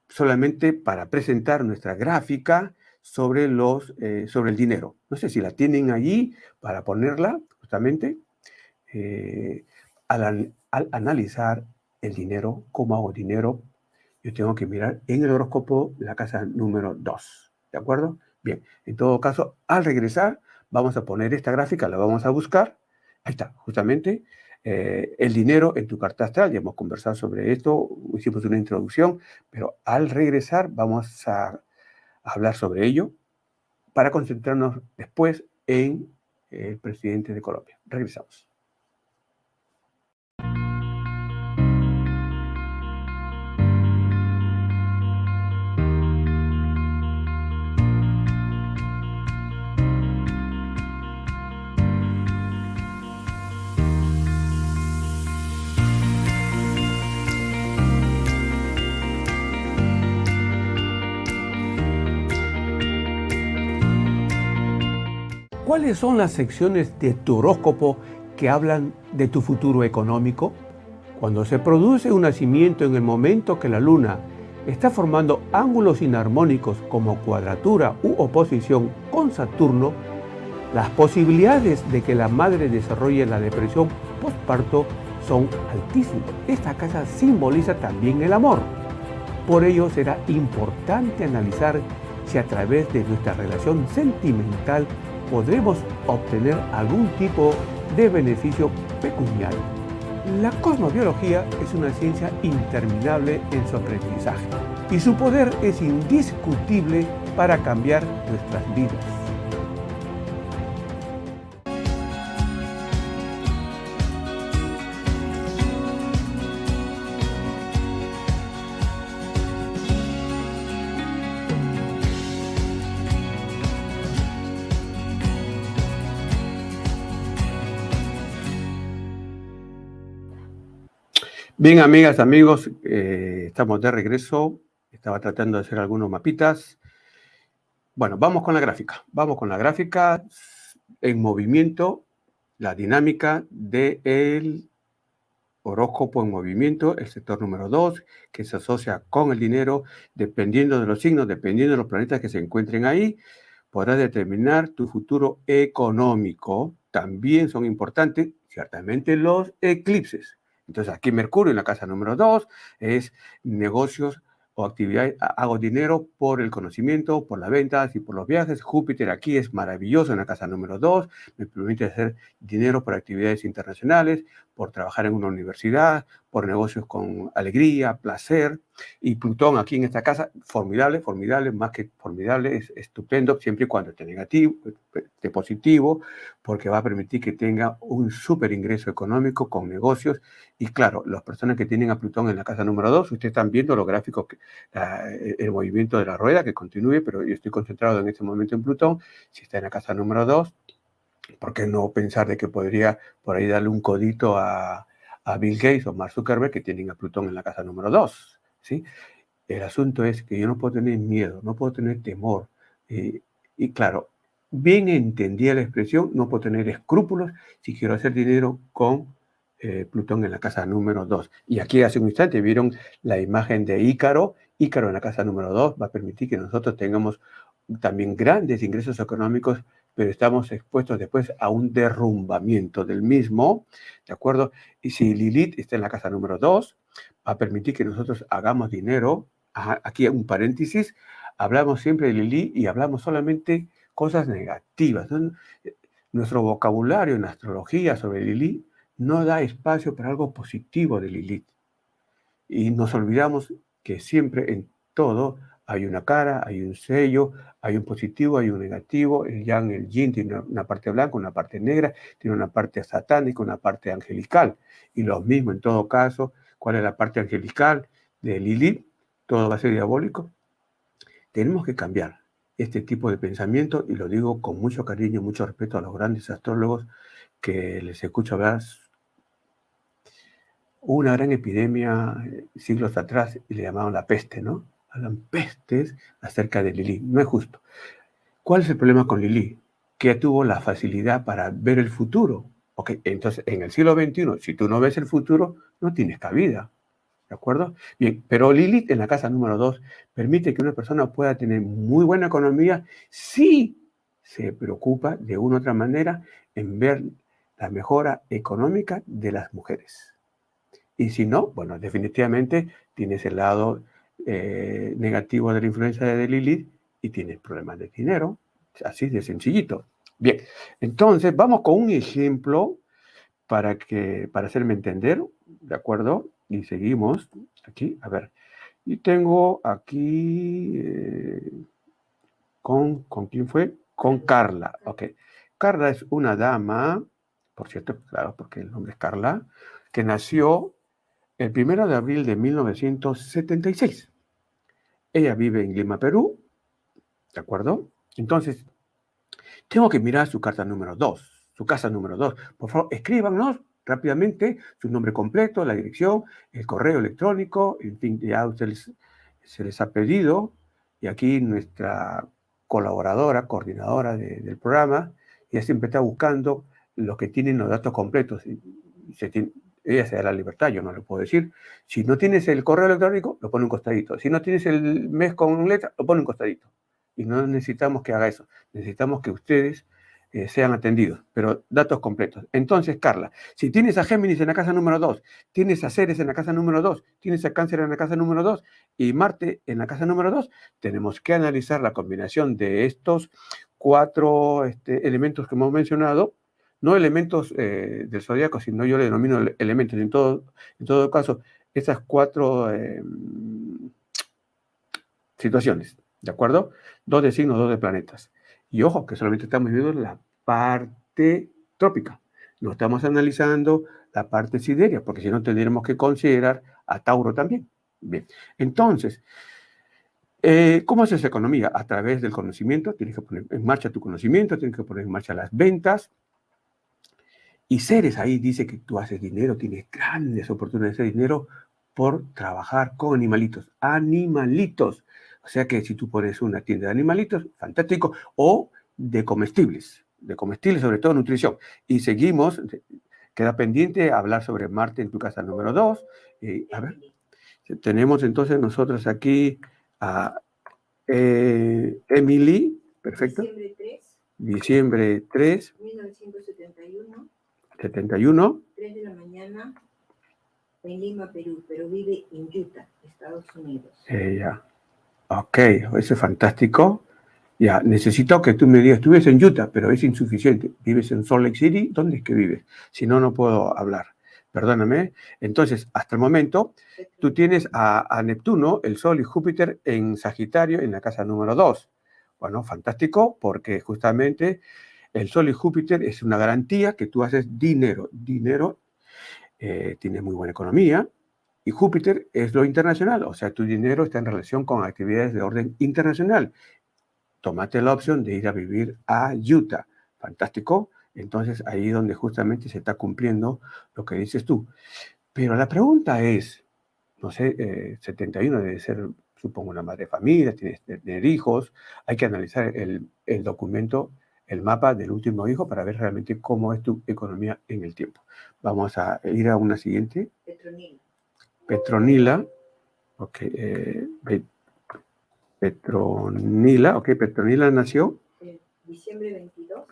solamente para presentar nuestra gráfica sobre el dinero. No sé si la tienen allí para ponerla, justamente, al analizar el dinero, cómo hago dinero, yo tengo que mirar en el horóscopo la casa número 2, ¿de acuerdo? Bien, en todo caso, al regresar, vamos a poner esta gráfica, la vamos a buscar. Ahí está, justamente, el dinero en tu carta astral. Ya hemos conversado sobre esto, hicimos una introducción, pero al regresar vamos a hablar sobre ello para concentrarnos después en el presidente de Colombia. Regresamos. ¿Cuáles son las secciones de tu horóscopo que hablan de tu futuro económico? Cuando se produce un nacimiento en el momento que la luna está formando ángulos inarmónicos como cuadratura u oposición con Saturno, las posibilidades de que la madre desarrolle la depresión postparto son altísimas. Esta casa simboliza también el amor. Por ello será importante analizar si a través de nuestra relación sentimental podremos obtener algún tipo de beneficio pecuniario. La cosmobiología es una ciencia interminable en su aprendizaje y su poder es indiscutible para cambiar nuestras vidas. Bien, amigas, amigos, estamos de regreso. Estaba tratando de hacer algunos mapitas. Bueno, vamos con la gráfica. Vamos con la gráfica en movimiento, la dinámica del horóscopo en movimiento, el sector número 2, que se asocia con el dinero, dependiendo de los signos, dependiendo de los planetas que se encuentren ahí, podrás determinar tu futuro económico. También son importantes ciertamente los eclipses. Entonces aquí Mercurio en la casa número 2 es negocios o actividades, hago dinero por el conocimiento, por las ventas y por los viajes. Júpiter aquí es maravilloso en la casa número 2, me permite hacer dinero por actividades internacionales, por trabajar en una universidad, por negocios con alegría, placer. Y Plutón aquí en esta casa, formidable, formidable, más que formidable, es estupendo, siempre y cuando esté negativo, esté positivo, porque va a permitir que tenga un súper ingreso económico con negocios. Y claro, las personas que tienen a Plutón en la casa número 2, ustedes están viendo los gráficos, el movimiento de la rueda que continúe, pero yo estoy concentrado en este momento en Plutón. Si está en la casa número 2, ¿por qué no pensar de que podría por ahí darle un codito a Bill Gates o Mark Zuckerberg, que tienen a Plutón en la casa número 2? ¿Sí? El asunto es que yo no puedo tener miedo, no puedo tener temor. Y claro, bien entendida la expresión, no puedo tener escrúpulos si quiero hacer dinero con Plutón en la casa número 2. Y aquí hace un instante vieron la imagen de Ícaro. Ícaro en la casa número 2 va a permitir que nosotros tengamos también grandes ingresos económicos, pero estamos expuestos después a un derrumbamiento del mismo, ¿de acuerdo? Y si Lilith está en la casa número 2, va a permitir que nosotros hagamos dinero. Aquí un paréntesis, hablamos siempre de Lilith y hablamos solamente cosas negativas, ¿no? Nuestro vocabulario en la astrología sobre Lilith no da espacio para algo positivo de Lilith. Y nos olvidamos que siempre en todo hay una cara, hay un sello, hay un positivo, hay un negativo. El yang, el yin tiene una parte blanca, una parte negra, tiene una parte satánica, una parte angelical. Y lo mismo en todo caso, ¿cuál es la parte angelical de Lilith? Todo va a ser diabólico. Tenemos que cambiar este tipo de pensamiento, y lo digo con mucho cariño, mucho respeto a los grandes astrólogos que les escucho hablar. Hubo una gran epidemia siglos atrás y le llamaban la peste, ¿no? Hablan pestes acerca de Lilith. No es justo. ¿Cuál es el problema con Lilith? Que tuvo la facilidad para ver el futuro. Ok, entonces en el siglo XXI, si tú no ves el futuro, no tienes cabida. ¿De acuerdo? Bien, pero Lilith en la casa número 2 permite que una persona pueda tener muy buena economía si se preocupa de una u otra manera en ver la mejora económica de las mujeres. Y si no, bueno, definitivamente tienes el lado negativo de la influencia de Lilith y tienes problemas de dinero. Así de sencillito. Bien, entonces vamos con un ejemplo para hacerme entender, ¿de acuerdo? Y seguimos aquí, a ver. Y tengo aquí, ¿con quién fue? Con Carla, ok. Carla es una dama, por cierto, claro, porque el nombre es Carla, que nació el 1 de abril de 1976. Ella vive en Lima, Perú, ¿de acuerdo? Entonces, tengo que mirar su carta número 2, su casa número 2. Por favor, escríbanos rápidamente su nombre completo, la dirección, el correo electrónico, en fin, ya se les ha pedido. Y aquí nuestra colaboradora, coordinadora del programa, ella siempre está buscando los que tienen los datos completos. Ella se da la libertad, yo no le puedo decir. Si no tienes el correo electrónico, lo pone un costadito. Si no tienes el mes con letra, lo pone un costadito. Y no necesitamos que haga eso. Necesitamos que ustedes sean atendidos, pero datos completos. Entonces, Carla, si tienes a Géminis en la casa número 2, tienes a Ceres en la casa número 2, tienes a Cáncer en la casa número 2 y Marte en la casa número 2, tenemos que analizar la combinación de estos 4 elementos que hemos mencionado, no elementos del zodiaco, sino yo le denomino elementos. En todo caso, esas 4 situaciones, ¿de acuerdo? 2 de signos, 2 de planetas. Y ojo, que solamente estamos viendo la parte trópica. No estamos analizando la parte siderea, porque si no tendríamos que considerar a Tauro también. Bien, entonces, ¿cómo haces economía? A través del conocimiento. Tienes que poner en marcha tu conocimiento, tienes que poner en marcha las ventas. Y Ceres ahí dice que tú haces dinero, tienes grandes oportunidades de hacer dinero por trabajar con animalitos. Animalitos. O sea que si tú pones una tienda de animalitos, fantástico, o de comestibles sobre todo nutrición. Y seguimos, queda pendiente hablar sobre Marte en tu casa número 2. A ver, tenemos entonces nosotros aquí a Emily, perfecto. Diciembre 3. Diciembre 3. 1971. 71. 3 de la mañana en Lima, Perú, pero vive en Utah, Estados Unidos. Ya. Ok, eso es fantástico. Ya, necesito que tú me digas, tú vives en Utah, pero es insuficiente. ¿Vives en Salt Lake City? ¿Dónde es que vives? Si no, no puedo hablar. Perdóname. Entonces, hasta el momento, tú tienes a Neptuno, el Sol y Júpiter en Sagitario, en la casa número 2. Bueno, fantástico, porque justamente el Sol y Júpiter es una garantía que tú haces dinero. Dinero, tienes muy buena economía. Y Júpiter es lo internacional, o sea, tu dinero está en relación con actividades de orden internacional. Tómate la opción de ir a vivir a Utah. Fantástico. Entonces ahí es donde justamente se está cumpliendo lo que dices tú. Pero la pregunta es, no sé, 71 debe ser, supongo, una madre de familia, tienes que tener hijos, hay que analizar el documento, el mapa del último hijo para ver realmente cómo es tu economía en el tiempo. Vamos a ir a una siguiente. Petronila. Petronila. Ok, Petronila. Ok, Petronila nació. Diciembre 22.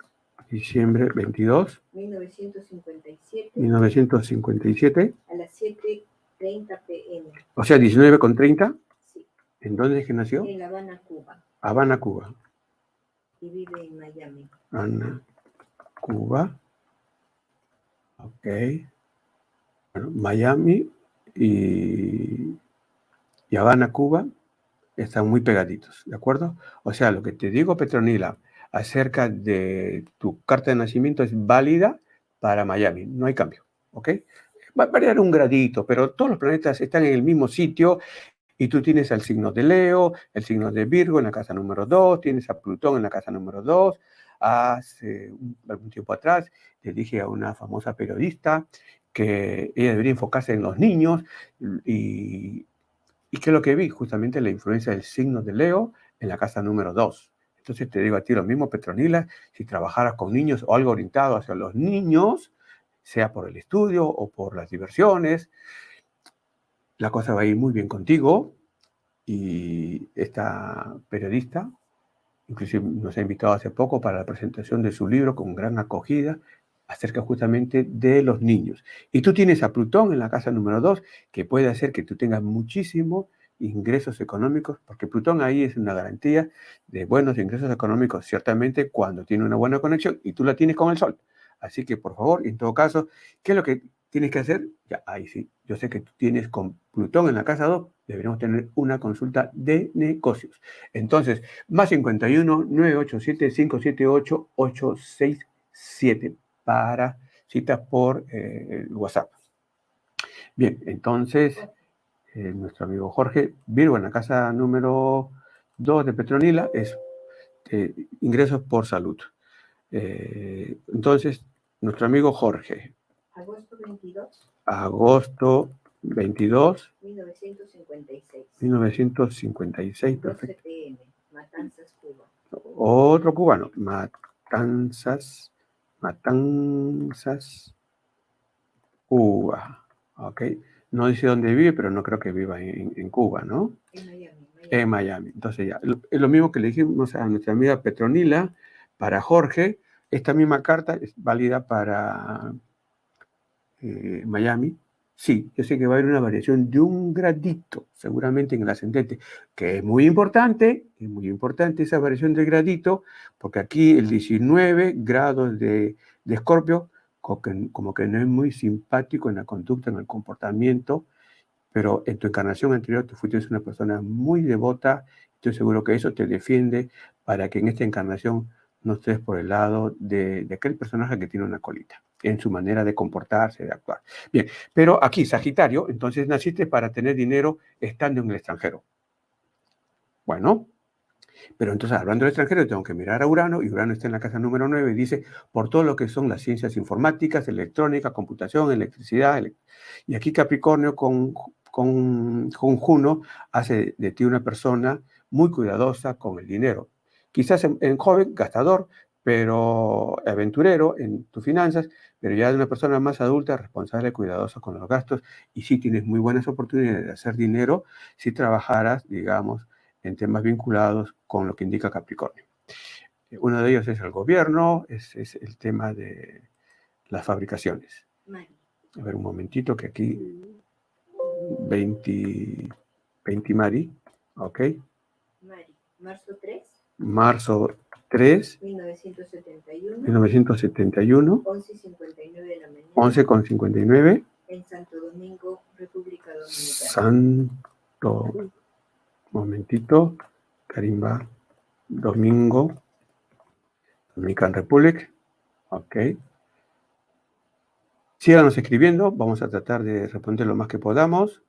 Diciembre 22. 1957. 1957. A las 7:30 p.m. O sea, 19:30. Sí. ¿En dónde es que nació? En La Habana, Cuba. Habana, Cuba. Y vive en Miami. Habana, Cuba. Ok. Bueno, Miami y Habana, Cuba están muy pegaditos, ¿de acuerdo? O sea, lo que te digo, Petronila, acerca de tu carta de nacimiento es válida para Miami, no hay cambio, ¿ok? Va a variar un gradito, pero todos los planetas están en el mismo sitio y tú tienes el signo de Leo, el signo de Virgo en la casa número 2, tienes a Plutón en la casa número 2. Hace algún tiempo atrás le dije a una famosa periodista que ella debería enfocarse en los niños y que lo que vi, justamente la influencia del signo de Leo en la casa número 2. Entonces te digo a ti lo mismo, Petronila, si trabajaras con niños o algo orientado hacia los niños, sea por el estudio o por las diversiones, la cosa va a ir muy bien contigo. Y esta periodista, inclusive nos ha invitado hace poco para la presentación de su libro con gran acogida acerca justamente de los niños. Y tú tienes a Plutón en la casa número 2, que puede hacer que tú tengas muchísimos ingresos económicos, porque Plutón ahí es una garantía de buenos ingresos económicos, ciertamente cuando tiene una buena conexión y tú la tienes con el Sol. Así que, por favor, en todo caso, ¿qué es lo que tienes que hacer? Ya, ahí sí, yo sé que tú tienes con Plutón en la casa 2, deberíamos tener una consulta de negocios. Entonces, más 51 987 578 867 para citas por WhatsApp. Bien, entonces, nuestro amigo Jorge, Virgo en la casa número 2 de Petronila, es ingresos por salud. Entonces, nuestro amigo Jorge. Agosto 22. Agosto 22. 1956. 1956, 12 perfecto. p.m. Matanzas, Cuba. Otro cubano, Matanzas, Cuba. Ok. No dice dónde vive, pero no creo que viva en Cuba, ¿no? En Miami. En Miami. Entonces ya, es lo mismo que le dijimos a nuestra amiga Petronila, para Jorge. Esta misma carta es válida para Miami. Sí, yo sé que va a haber una variación de un gradito, seguramente en el ascendente, que es muy importante esa variación de gradito, porque aquí el 19 grados de Escorpio, como que no es muy simpático en la conducta, en el comportamiento, pero en tu encarnación anterior tú fuiste una persona muy devota, estoy seguro que eso te defiende para que en esta encarnación no estés por el lado de aquel personaje que tiene una colita, en su manera de comportarse, de actuar. Bien, pero aquí, Sagitario, entonces naciste para tener dinero estando en el extranjero. Bueno, pero entonces hablando del extranjero tengo que mirar a Urano, y Urano está en la casa número 9 y dice, por todo lo que son las ciencias informáticas, electrónica, computación, electricidad, y aquí Capricornio con Juno hace de ti una persona muy cuidadosa con el dinero. Quizás en joven, gastador, pero aventurero en tus finanzas, pero ya de una persona más adulta, responsable, cuidadosa con los gastos, y sí tienes muy buenas oportunidades de hacer dinero si trabajaras, digamos, en temas vinculados con lo que indica Capricornio. Uno de ellos es el gobierno, es el tema de las fabricaciones. Mari. A ver, un momentito, que aquí 20 Mari, ok. Mari, marzo 3. Marzo 3, 1971. 11:59 de la mañana. 11:59. En Santo Domingo, República Dominicana. Santo, momentito, Carimba, Domingo, Dominican Republic, ok. Síganos escribiendo, vamos a tratar de responder lo más que podamos.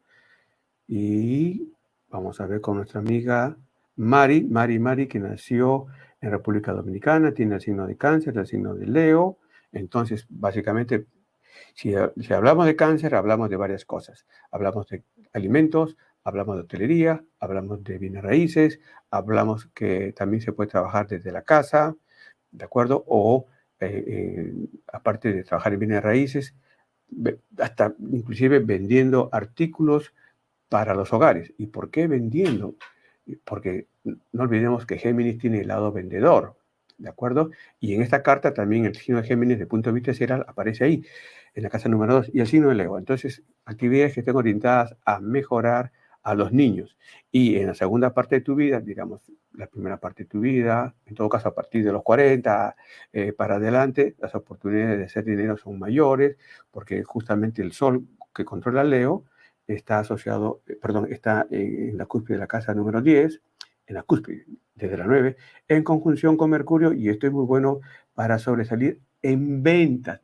Y vamos a ver con nuestra amiga Mari, que nació en República Dominicana, tiene el signo de Cáncer, el signo de Leo. Entonces, básicamente, si hablamos de cáncer, hablamos de varias cosas. Hablamos de alimentos, hablamos de hotelería, hablamos de bienes raíces, hablamos que también se puede trabajar desde la casa, ¿de acuerdo? O, aparte de trabajar en bienes raíces, hasta inclusive vendiendo artículos para los hogares. ¿Y por qué vendiendo? Porque no olvidemos que Géminis tiene el lado vendedor, ¿de acuerdo? Y en esta carta también el signo de Géminis, desde el punto de vista sideral, aparece ahí, en la casa número 2, y el signo de Leo. Entonces, actividades que estén orientadas a mejorar a los niños. Y en la segunda parte de tu vida, digamos, la primera parte de tu vida, en todo caso a partir de los 40 para adelante, las oportunidades de hacer dinero son mayores, porque justamente el Sol que controla Leo está asociado, está en la cúspide de la casa número 10, en la cúspide desde la 9, en conjunción con Mercurio, y esto es muy bueno para sobresalir en ventas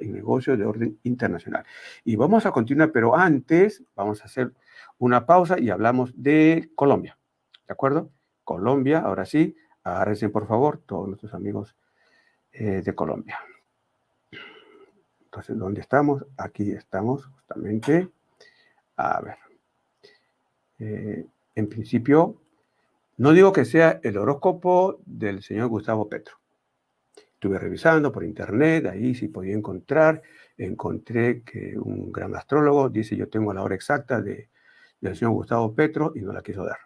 en negocios de orden internacional. Y vamos a continuar, pero antes vamos a hacer una pausa y hablamos de Colombia, ¿de acuerdo? Colombia, ahora sí, agárrense por favor, todos nuestros amigos de Colombia. Entonces, ¿dónde estamos? Aquí estamos justamente. A ver, en principio, no digo que sea el horóscopo del señor Gustavo Petro. Estuve revisando por internet, ahí sí podía encontré que un gran astrólogo dice: yo tengo la hora exacta del señor Gustavo Petro, y no la quiso dar.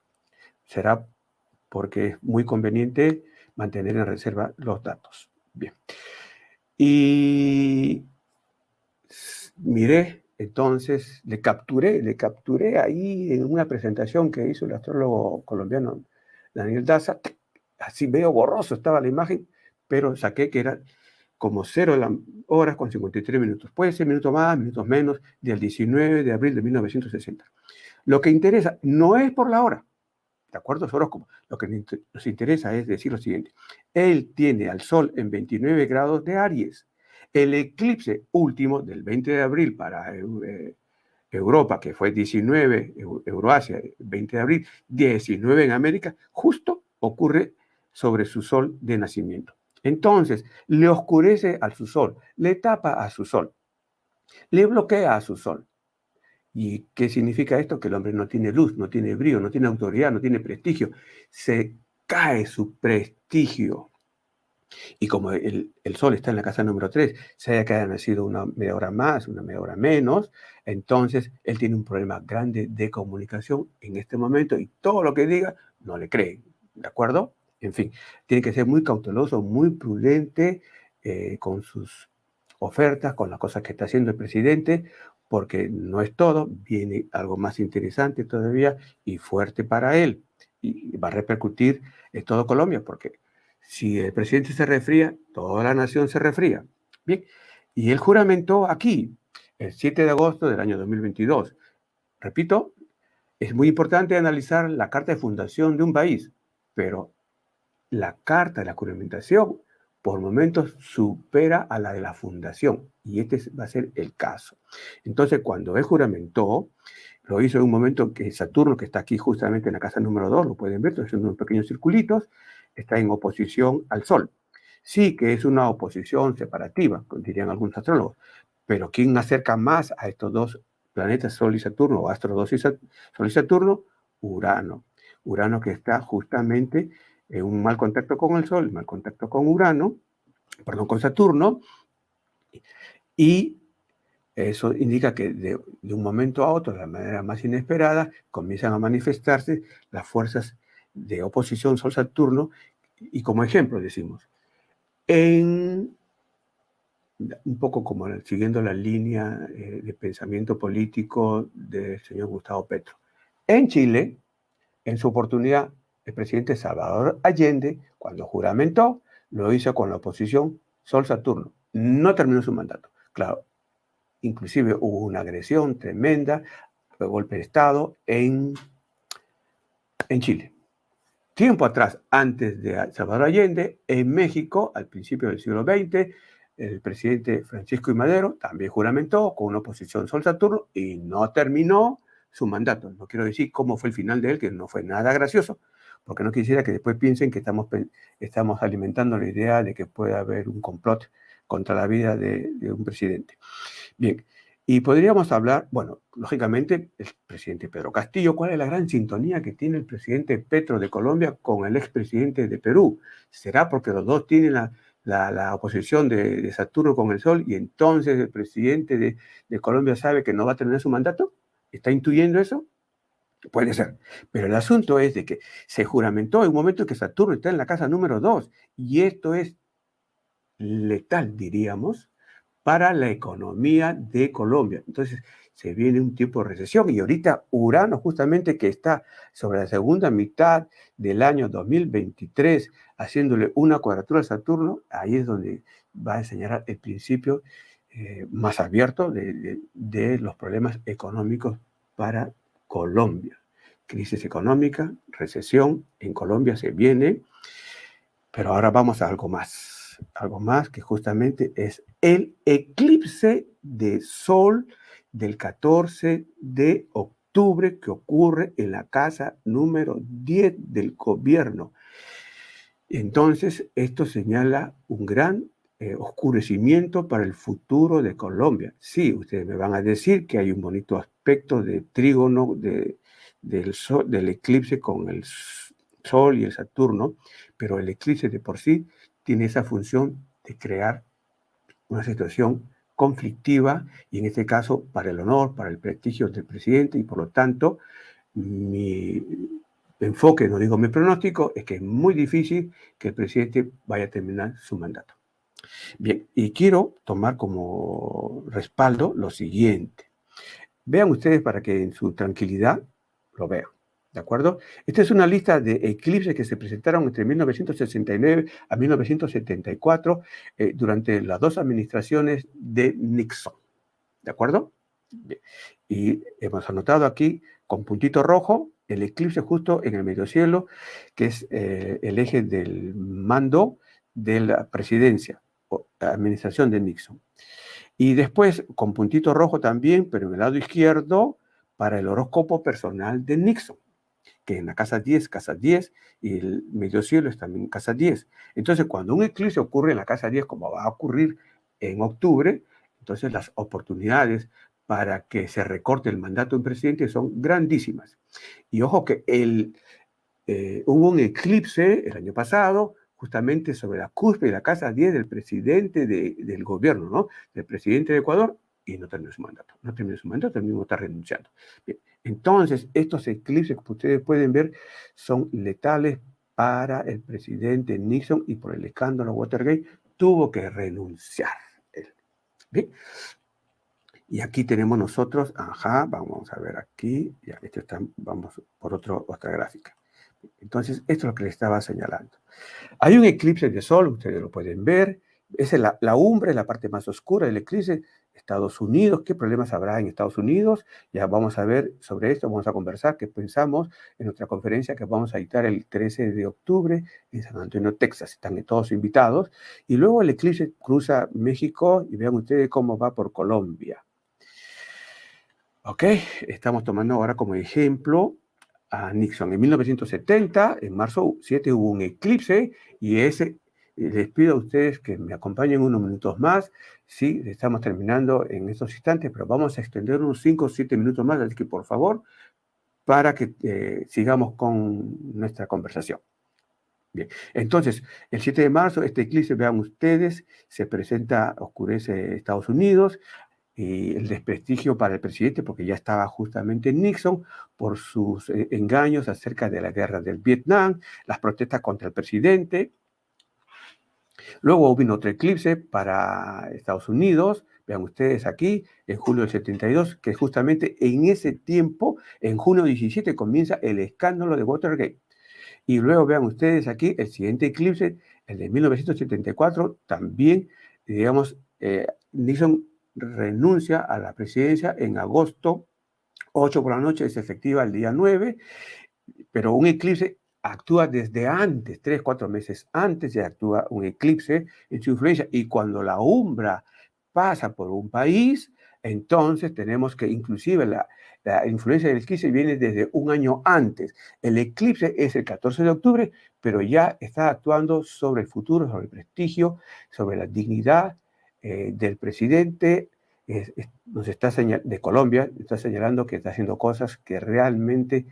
Será porque es muy conveniente mantener en reserva los datos. Bien. Y miré, entonces le capturé ahí en una presentación que hizo el astrólogo colombiano Daniel Daza. Así medio borroso estaba la imagen, pero saqué que era como 0 horas con 53 minutos. Puede ser minutos más, minutos menos, del 19 de abril de 1960. Lo que interesa no es por la hora, ¿de acuerdo? Es horóscopo. Lo que nos interesa es decir lo siguiente: él tiene al Sol en 29 grados de Aries. El eclipse último del 20 de abril para Europa, que fue 19, Euroasia, 20 de abril, 19 en América, justo ocurre sobre su Sol de nacimiento. Entonces, le oscurece a su Sol, le tapa a su Sol, le bloquea a su Sol. ¿Y qué significa esto? Que el hombre no tiene luz, no tiene brillo, no tiene autoridad, no tiene prestigio. Se cae su prestigio. Y como el Sol está en la casa número 3, sea que haya nacido una media hora más, una media hora menos, entonces él tiene un problema grande de comunicación en este momento, y todo lo que diga no le creen, ¿de acuerdo? En fin, tiene que ser muy cauteloso, muy prudente con sus ofertas, con las cosas que está haciendo el presidente, porque no es todo, viene algo más interesante todavía y fuerte para él, y va a repercutir en todo Colombia, porque si el presidente se resfría, toda la nación se resfría. Bien, y él juramentó aquí, el 7 de agosto del año 2022. Repito, es muy importante analizar la carta de fundación de un país, pero la carta de la juramentación por momentos supera a la de la fundación, y este va a ser el caso. Entonces, cuando él juramentó, lo hizo en un momento que Saturno, que está aquí justamente en la casa número 2, lo pueden ver, son unos pequeños circulitos, está en oposición al Sol. Sí que es una oposición separativa, dirían algunos astrólogos, pero ¿quién acerca más a estos dos planetas, Sol y Saturno, o astros 2 y Sol y Saturno? Urano. Urano, que está justamente en un mal contacto con el Sol, mal contacto con con Saturno, y eso indica que de un momento a otro, de la manera más inesperada, comienzan a manifestarse las fuerzas de oposición Sol-Saturno, y como ejemplo decimos, en un poco como siguiendo la línea de pensamiento político del señor Gustavo Petro. En Chile, en su oportunidad, el presidente Salvador Allende, cuando juramentó, lo hizo con la oposición Sol Saturno. No terminó su mandato. Claro, inclusive hubo una agresión tremenda, golpe de Estado en Chile. Tiempo atrás, antes de Salvador Allende, en México, al principio del siglo XX, el presidente Francisco I. Madero también juramentó con una oposición Sol Saturno y no terminó su mandato. No quiero decir cómo fue el final de él, que no fue nada gracioso, porque no quisiera que después piensen que estamos alimentando la idea de que puede haber un complot contra la vida de un presidente. Bien, y podríamos hablar, bueno, lógicamente, el presidente Pedro Castillo. ¿Cuál es la gran sintonía que tiene el presidente Petro de Colombia con el expresidente de Perú? ¿Será porque los dos tienen la oposición de Saturno con el Sol y entonces el presidente de Colombia sabe que no va a tener su mandato? ¿Está intuyendo eso? Puede ser. Pero el asunto es de que se juramentó en un momento que Saturno está en la casa número 2 y esto es letal, diríamos, para la economía de Colombia. Entonces, se viene un tiempo de recesión y ahorita Urano, justamente que está sobre la segunda mitad del año 2023, haciéndole una cuadratura a Saturno, ahí es donde va a enseñar el principio más abierto de los problemas económicos para Colombia. Crisis económica, recesión, en Colombia se viene, pero ahora vamos a algo más que justamente es el eclipse de Sol del 14 de octubre que ocurre en la casa número 10 del gobierno. Entonces, esto señala un gran oscurecimiento para el futuro de Colombia. Sí, ustedes me van a decir que hay un bonito aspecto de trígono del eclipse con el Sol y el Saturno, pero el eclipse de por sí tiene esa función de crear una situación conflictiva y en este caso para el honor, para el prestigio del presidente y por lo tanto mi enfoque, no digo mi pronóstico, es que es muy difícil que el presidente vaya a terminar su mandato. Bien, y quiero tomar como respaldo lo siguiente. Vean ustedes para que en su tranquilidad lo vean. ¿De acuerdo? Esta es una lista de eclipses que se presentaron entre 1969 a 1974 durante las dos administraciones de Nixon. ¿De acuerdo? Bien. Y hemos anotado aquí con puntito rojo el eclipse justo en el medio cielo, que es el eje del mando de la presidencia o administración de Nixon. Y después con puntito rojo también, pero en el lado izquierdo, para el horóscopo personal de Nixon, que en la casa 10, y el medio cielo está también en casa 10. Entonces, cuando un eclipse ocurre en la casa 10, como va a ocurrir en octubre, entonces las oportunidades para que se recorte el mandato de un presidente son grandísimas. Y ojo que hubo un eclipse el año pasado, justamente sobre la cúspide de la casa 10 del presidente del gobierno, ¿no? Del presidente de Ecuador, y no terminó su mandato. No terminó su mandato, el mismo está renunciando. Bien. Entonces, estos eclipses que ustedes pueden ver son letales para el presidente Nixon y por el escándalo Watergate tuvo que renunciar. Bien. Y aquí tenemos nosotros, vamos a ver aquí, ya, vamos por otra gráfica. Entonces, esto es lo que les estaba señalando. Hay un eclipse de Sol, ustedes lo pueden ver, es la umbra, es la parte más oscura del eclipse. Estados Unidos, ¿qué problemas habrá en Estados Unidos? Ya vamos a ver sobre esto, vamos a conversar qué pensamos en nuestra conferencia que vamos a dictar el 13 de octubre en San Antonio, Texas. Están todos invitados. Y luego el eclipse cruza México y vean ustedes cómo va por Colombia. Ok, estamos tomando ahora como ejemplo a Nixon. En 1970, en marzo 7, hubo un eclipse y les pido a ustedes que me acompañen unos minutos más. Sí, estamos terminando en estos instantes, pero vamos a extender unos 5 o 7 minutos más, así que por favor, para que sigamos con nuestra conversación. Bien, entonces, el 7 de marzo, este eclipse, vean ustedes, se presenta, oscurece Estados Unidos, y el desprestigio para el presidente, porque ya estaba justamente Nixon por sus engaños acerca de la guerra del Vietnam, las protestas contra el presidente. Luego vino otro eclipse para Estados Unidos, vean ustedes aquí, en julio del 72, que justamente en ese tiempo, en junio 17, comienza el escándalo de Watergate. Y luego vean ustedes aquí el siguiente eclipse, el de 1974, también, digamos, Nixon renuncia a la presidencia en agosto 8 por la noche, es efectiva el día 9, pero un eclipse actúa desde antes, 3, 4 meses antes ya actúa un eclipse en su influencia, y cuando la umbra pasa por un país, entonces tenemos que inclusive la influencia del eclipse viene desde un año antes. El eclipse es el 14 de octubre, pero ya está actuando sobre el futuro, sobre el prestigio, sobre la dignidad del presidente nos está de Colombia, está señalando que está haciendo cosas que realmente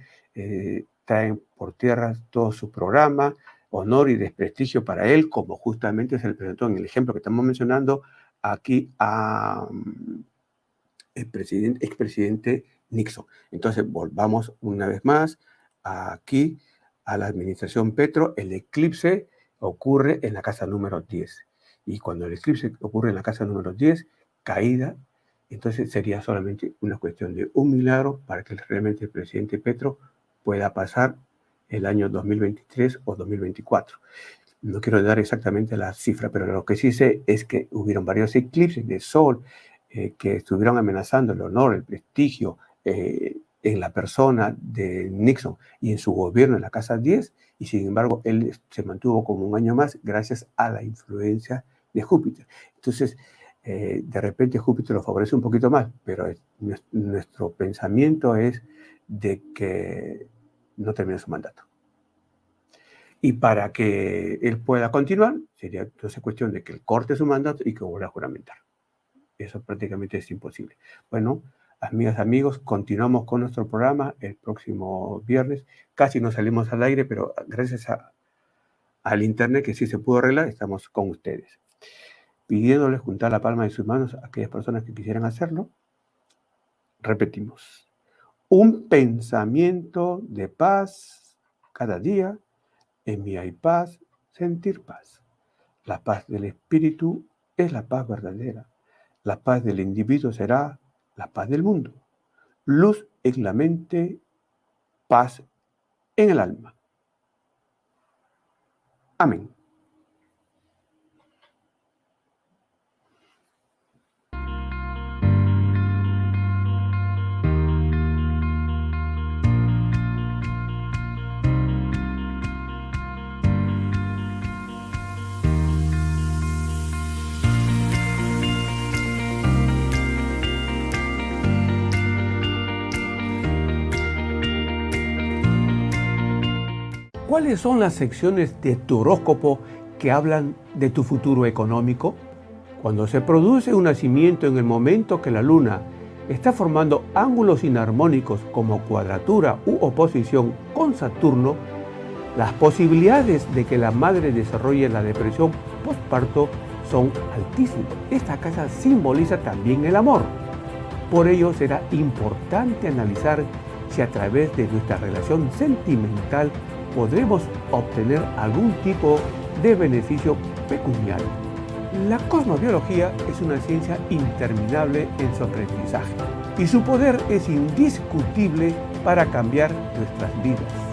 traen por tierra todo su programa, honor y desprestigio para él, como justamente se le presentó en el ejemplo que estamos mencionando aquí a el expresidente Nixon. Entonces, volvamos una vez más aquí a la administración Petro. El eclipse ocurre en la casa número 10. Y cuando el eclipse ocurre en la casa número 10, caída, entonces sería solamente una cuestión de un milagro para que realmente el presidente Petro pueda pasar el año 2023 o 2024. No quiero dar exactamente la cifra, pero lo que sí sé es que hubieron varios eclipses de sol que estuvieron amenazando el honor, el prestigio en la persona de Nixon y en su gobierno en la Casa 10, y sin embargo él se mantuvo como un año más gracias a la influencia de Júpiter. Entonces, de repente Júpiter lo favorece un poquito más, pero nuestro pensamiento es de que no termine su mandato. Y para que él pueda continuar, sería entonces cuestión de que él corte su mandato y que vuelva a juramentar. Eso prácticamente es imposible. Bueno, amigas, amigos, continuamos con nuestro programa el próximo viernes. Casi no salimos al aire, pero gracias al internet que sí se pudo arreglar, estamos con ustedes. Pidiéndoles juntar la palma de sus manos a aquellas personas que quisieran hacerlo. Repetimos. Un pensamiento de paz cada día. En mí hay paz, sentir paz. La paz del espíritu es la paz verdadera. La paz del individuo será la paz del mundo. Luz en la mente, paz en el alma. Amén. ¿Cuáles son las secciones de tu horóscopo que hablan de tu futuro económico? Cuando se produce un nacimiento en el momento que la luna está formando ángulos inarmónicos como cuadratura u oposición con Saturno, las posibilidades de que la madre desarrolle la depresión postparto son altísimas. Esta casa simboliza también el amor. Por ello será importante analizar si a través de nuestra relación sentimental podremos obtener algún tipo de beneficio pecuniario. La cosmobiología es una ciencia interminable en su aprendizaje y su poder es indiscutible para cambiar nuestras vidas.